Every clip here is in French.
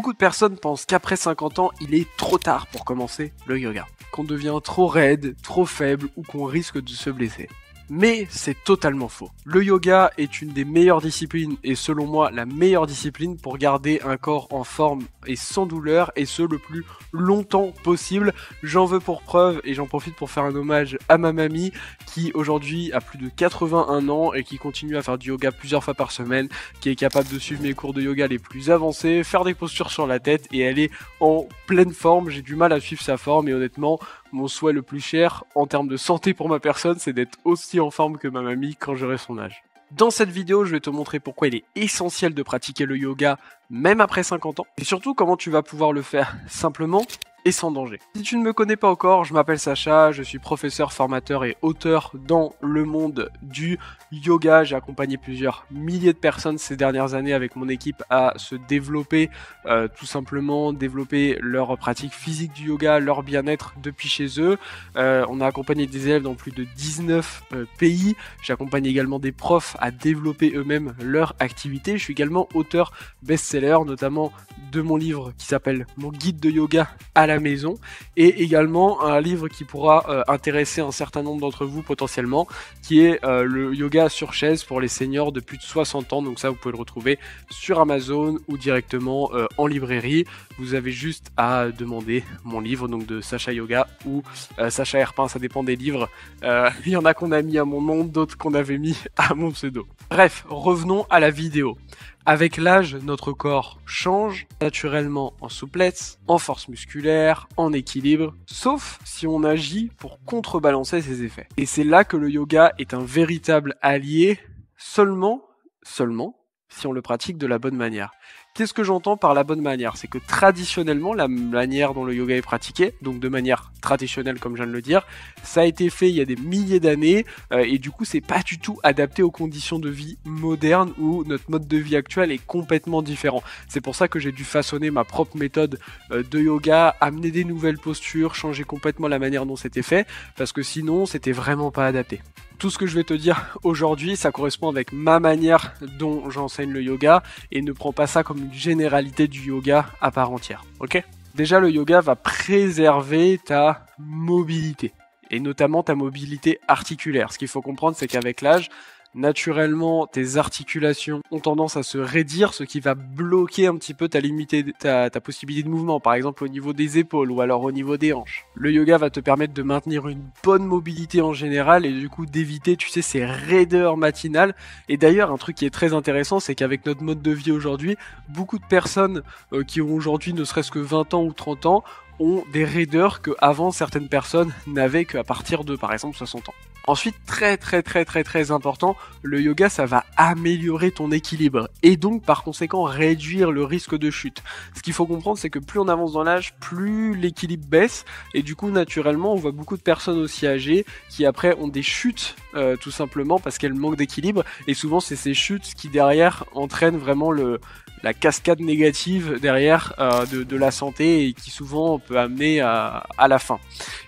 Beaucoup de personnes pensent qu'après 50 ans, il est trop tard pour commencer le yoga, qu'on devient trop raide, trop faible ou qu'on risque de se blesser. Mais c'est totalement faux. Le yoga est une des meilleures disciplines et selon moi la meilleure discipline pour garder un corps en forme et sans douleur et ce le plus longtemps possible. J'en veux pour preuve et j'en profite pour faire un hommage à ma mamie qui aujourd'hui a plus de 81 ans et qui continue à faire du yoga plusieurs fois par semaine, qui est capable de suivre mes cours de yoga les plus avancés, faire des postures sur la tête et elle est en pleine forme. J'ai du mal à suivre sa forme et honnêtement, mon souhait le plus cher en termes de santé pour ma personne, c'est d'être aussi en forme que ma mamie quand j'aurai son âge. Dans cette vidéo, je vais te montrer pourquoi il est essentiel de pratiquer le yoga même après 50 ans et surtout comment tu vas pouvoir le faire simplement et sans danger. Si tu ne me connais pas encore, je m'appelle Sacha, je suis professeur, formateur et auteur dans le monde du yoga. J'ai accompagné plusieurs milliers de personnes ces dernières années avec mon équipe à se développer, tout simplement développer leur pratique physique du yoga, leur bien-être depuis chez eux. On a accompagné des élèves dans plus de 19 pays. J'accompagne également des profs à développer eux-mêmes leur activité. Je suis également auteur best-seller, notamment de mon livre qui s'appelle Mon guide de yoga à la maison et également un livre qui pourra intéresser un certain nombre d'entre vous potentiellement qui est le yoga sur chaise pour les seniors de plus de 60 ans. Donc ça vous pouvez le retrouver sur Amazon ou directement en librairie. Vous avez juste à demander mon livre donc de Sacha Yoga ou Sacha Herpin, ça dépend des livres. Il y en a qu'on a mis à mon nom, d'autres qu'on avait mis à mon pseudo. Bref, revenons à la vidéo. Avec l'âge, notre corps change naturellement en souplesse, en force musculaire, en équilibre, sauf si on agit pour contrebalancer ces effets. Et c'est là que le yoga est un véritable allié, seulement si on le pratique de la bonne manière. Qu'est-ce que j'entends par la bonne manière? C'est que traditionnellement, la manière dont le yoga est pratiqué, donc de manière traditionnelle comme je viens de le dire, ça a été fait il y a des milliers d'années et du coup c'est pas du tout adapté aux conditions de vie modernes où notre mode de vie actuel est complètement différent. C'est pour ça que j'ai dû façonner ma propre méthode de yoga, amener des nouvelles postures, changer complètement la manière dont c'était fait, parce que sinon c'était vraiment pas adapté. Tout ce que je vais te dire aujourd'hui, ça correspond avec ma manière dont j'enseigne le yoga et ne prends pas ça comme une généralité du yoga à part entière, ok? Déjà, le yoga va préserver ta mobilité et notamment ta mobilité articulaire. Ce qu'il faut comprendre, c'est qu'avec l'âge, naturellement, tes articulations ont tendance à se raidir, ce qui va bloquer un petit peu ta possibilité de mouvement, par exemple au niveau des épaules ou alors au niveau des hanches. Le yoga va te permettre de maintenir une bonne mobilité en général et du coup d'éviter, tu sais, ces raideurs matinales. Et d'ailleurs, un truc qui est très intéressant, c'est qu'avec notre mode de vie aujourd'hui, beaucoup de personnes qui ont aujourd'hui ne serait-ce que 20 ans ou 30 ans ont des raideurs que avant certaines personnes n'avaient qu'à partir de, par exemple, 60 ans. Ensuite, très important, le yoga ça va améliorer ton équilibre et donc par conséquent réduire le risque de chute. Ce qu'il faut comprendre c'est que plus on avance dans l'âge, plus l'équilibre baisse et du coup naturellement on voit beaucoup de personnes aussi âgées qui après ont des chutes tout simplement parce qu'elles manquent d'équilibre et souvent c'est ces chutes qui derrière entraînent vraiment la cascade négative derrière de la santé et qui souvent peut amener à la fin.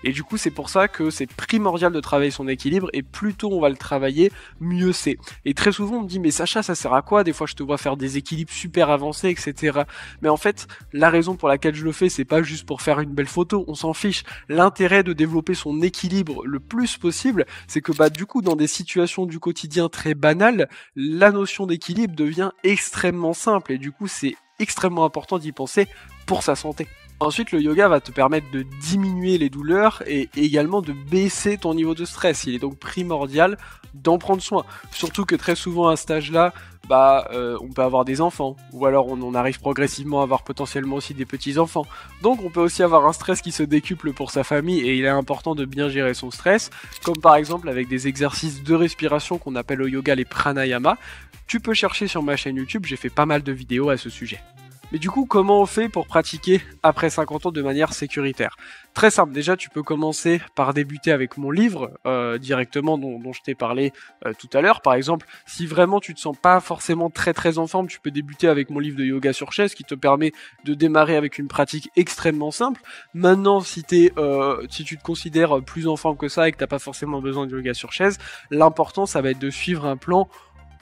Et du coup c'est pour ça que c'est primordial de travailler son équilibre et plus tôt on va le travailler, mieux c'est. Et très souvent on me dit mais Sacha ça sert à quoi? Des fois je te vois faire des équilibres super avancés etc. Mais en fait la raison pour laquelle je le fais c'est pas juste pour faire une belle photo, on s'en fiche. L'intérêt de développer son équilibre le plus possible c'est que bah du coup dans des situations du quotidien très banales, la notion d'équilibre devient extrêmement simple et du coup c'est extrêmement important d'y penser pour sa santé. Ensuite, le yoga va te permettre de diminuer les douleurs et également de baisser ton niveau de stress. Il est donc primordial d'en prendre soin. Surtout que très souvent à cet âge-là, on peut avoir des enfants ou alors on arrive progressivement à avoir potentiellement aussi des petits-enfants. Donc on peut aussi avoir un stress qui se décuple pour sa famille et il est important de bien gérer son stress, comme par exemple avec des exercices de respiration qu'on appelle au yoga les pranayama. Tu peux chercher sur ma chaîne YouTube, j'ai fait pas mal de vidéos à ce sujet. Mais du coup, comment on fait pour pratiquer après 50 ans de manière sécuritaire? Très simple, déjà tu peux commencer par débuter avec mon livre directement dont je t'ai parlé tout à l'heure. Par exemple, si vraiment tu te sens pas forcément très en forme, tu peux débuter avec mon livre de yoga sur chaise qui te permet de démarrer avec une pratique extrêmement simple. Maintenant, si tu te considères plus en forme que ça et que t'as pas forcément besoin de yoga sur chaise, l'important ça va être de suivre un plan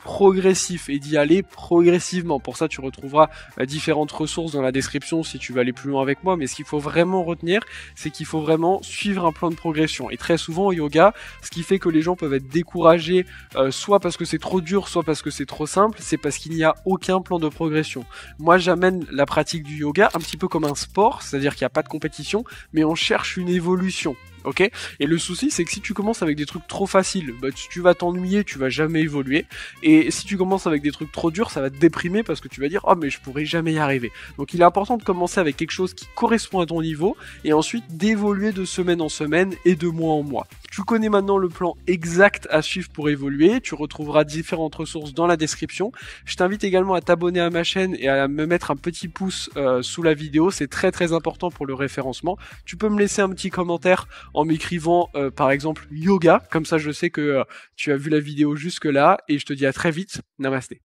progressif et d'y aller progressivement. Pour ça, tu retrouveras différentes ressources dans la description si tu veux aller plus loin avec moi, mais ce qu'il faut vraiment retenir, c'est qu'il faut vraiment suivre un plan de progression. Et très souvent au yoga, ce qui fait que les gens peuvent être découragés, soit parce que c'est trop dur, soit parce que c'est trop simple, c'est parce qu'il n'y a aucun plan de progression. Moi, j'amène la pratique du yoga un petit peu comme un sport, c'est-à-dire qu'il n'y a pas de compétition, mais on cherche une évolution. Ok. Et le souci, c'est que si tu commences avec des trucs trop faciles, bah, tu vas t'ennuyer, tu vas jamais évoluer. Et si tu commences avec des trucs trop durs, ça va te déprimer parce que tu vas dire oh mais je pourrais jamais y arriver. Donc il est important de commencer avec quelque chose qui correspond à ton niveau et ensuite d'évoluer de semaine en semaine et de mois en mois. Tu connais maintenant le plan exact à suivre pour évoluer, tu retrouveras différentes ressources dans la description. Je t'invite également à t'abonner à ma chaîne et à me mettre un petit pouce sous la vidéo, c'est très très important pour le référencement. Tu peux me laisser un petit commentaire en m'écrivant par exemple yoga, comme ça je sais que tu as vu la vidéo jusque là et je te dis à très vite, namasté.